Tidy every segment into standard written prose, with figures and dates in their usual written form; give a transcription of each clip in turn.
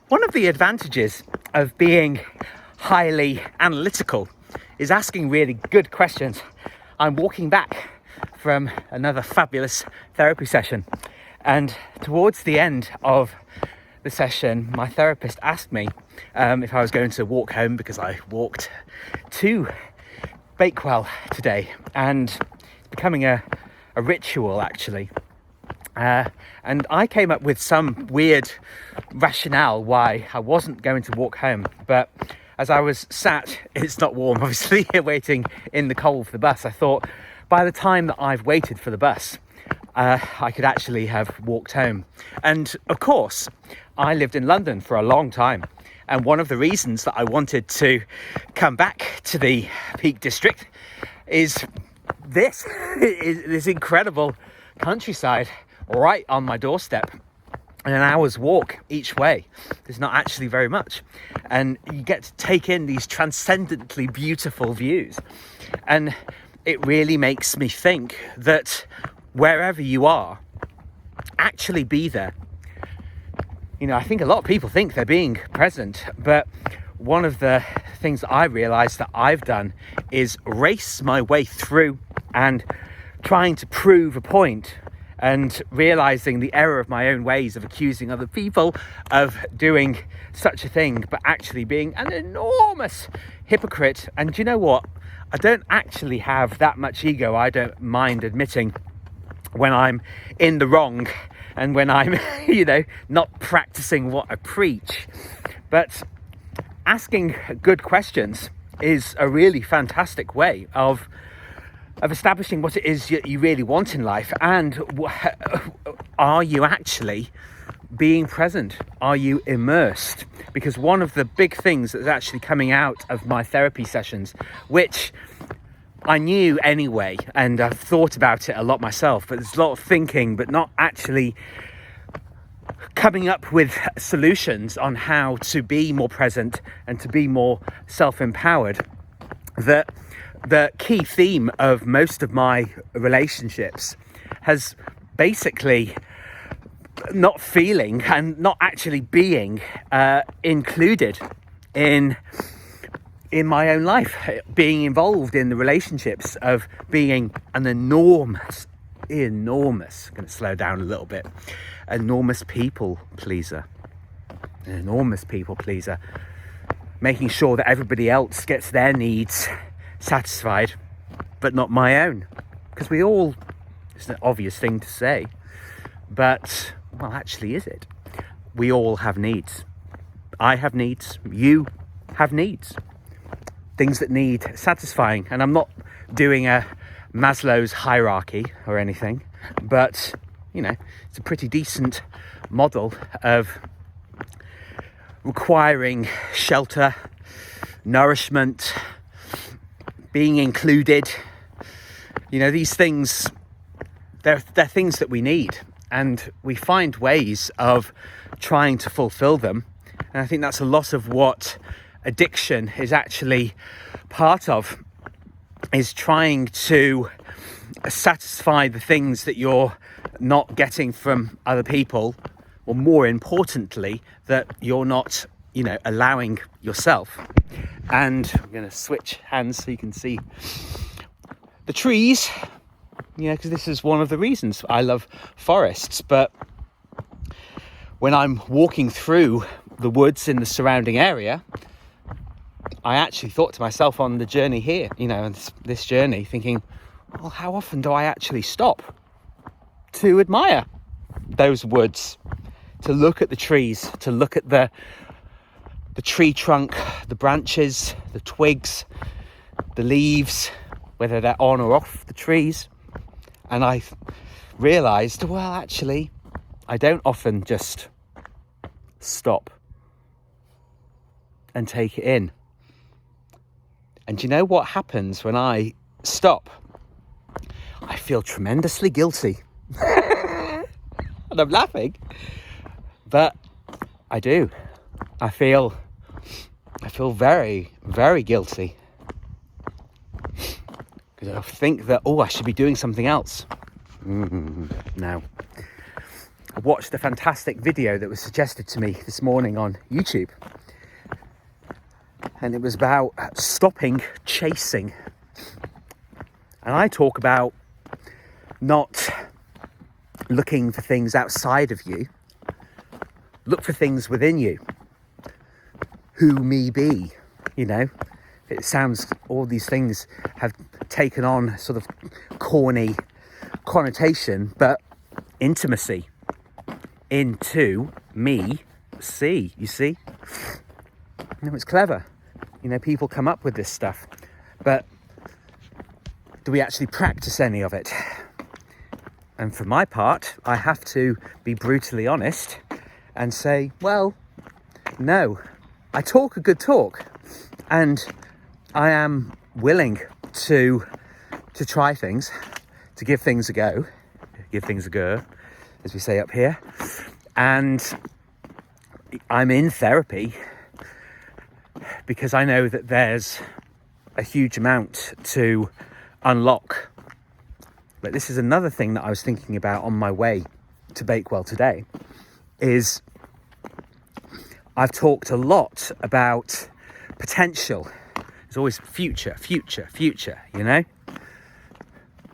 One of the advantages of being highly analytical is asking really good questions. I'm walking back from another fabulous therapy session, and towards the end of the session, my therapist asked me if I was going to walk home, because I walked to Bakewell today, and it's becoming a ritual actually. And I came up with some weird rationale why I wasn't going to walk home. But as I was sat, it's not warm, obviously, waiting in the cold for the bus, I thought by the time that I've waited for the bus, I could actually have walked home. And of course, I lived in London for a long time. And one of the reasons that I wanted to come back to the Peak District is this incredible countryside right on my doorstep, and an hour's walk each way. There's not actually very much, and you get to take in these transcendently beautiful views. And it really makes me think that wherever you are, actually be there. You know, I think a lot of people think they're being present, but one of the things that I realized that I've done is race my way through and trying to prove a point, and realizing the error of my own ways of accusing other people of doing such a thing, but actually being an enormous hypocrite. And do you know what? I don't actually have that much ego. I don't mind admitting when I'm in the wrong and when I'm, not practicing what I preach. But asking good questions is a really fantastic way of establishing what it is you really want in life. And are you actually being present? Are you immersed? Because one of the big things that's actually coming out of my therapy sessions, which I knew anyway, and I've thought about it a lot myself, but there's a lot of thinking, but not actually coming up with solutions on how to be more present and to be more self-empowered. That the key theme of most of my relationships has basically not feeling and not actually being included in my own life, being involved in the relationships of being an enormous, I'm going to slow down a little bit, enormous people pleaser, making sure that everybody else gets their needs satisfied, but not my own. Because it's an obvious thing to say, but, well, actually, is it? We all have needs. I have needs. You have needs. Things that need satisfying. And I'm not doing a Maslow's hierarchy or anything, but, it's a pretty decent model of requiring shelter, nourishment, being included. These things, they're things that we need, and we find ways of trying to fulfill them. And I think that's a lot of what addiction is actually part of, is trying to satisfy the things that you're not getting from other people, or more importantly, that you're not allowing yourself. And I'm going to switch hands so you can see the trees, because this is one of the reasons I love forests. But when I'm walking through the woods in the surrounding area, I actually thought to myself on the journey here, this journey, thinking, well, how often do I actually stop to admire those woods, to look at the trees, to look at the tree trunk, the branches, the twigs, the leaves, whether they're on or off the trees. And I realised, well, actually, I don't often just stop and take it in. And do you know what happens when I stop? I feel tremendously guilty. And I'm laughing, but I do. I feel very, very guilty, because I think that, I should be doing something else. No. I watched a fantastic video that was suggested to me this morning on YouTube. And it was about stopping chasing. And I talk about not looking for things outside of you. Look for things within you. Who me be, you know? It sounds, all these things have taken on sort of corny connotation, but intimacy. Into me, see, you see? You know, it's clever. You know, people come up with this stuff, but do we actually practice any of it? And for my part, I have to be brutally honest and say, well, no. I talk a good talk, and I am willing to try things, to give things a go, as we say up here. And I'm in therapy because I know that there's a huge amount to unlock. But this is another thing that I was thinking about on my way to Bakewell today, is I've talked a lot about potential. There's always future, you know?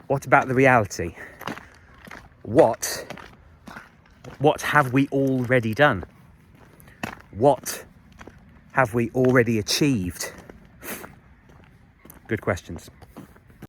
What about the reality? What have we already done? What have we already achieved? Good questions.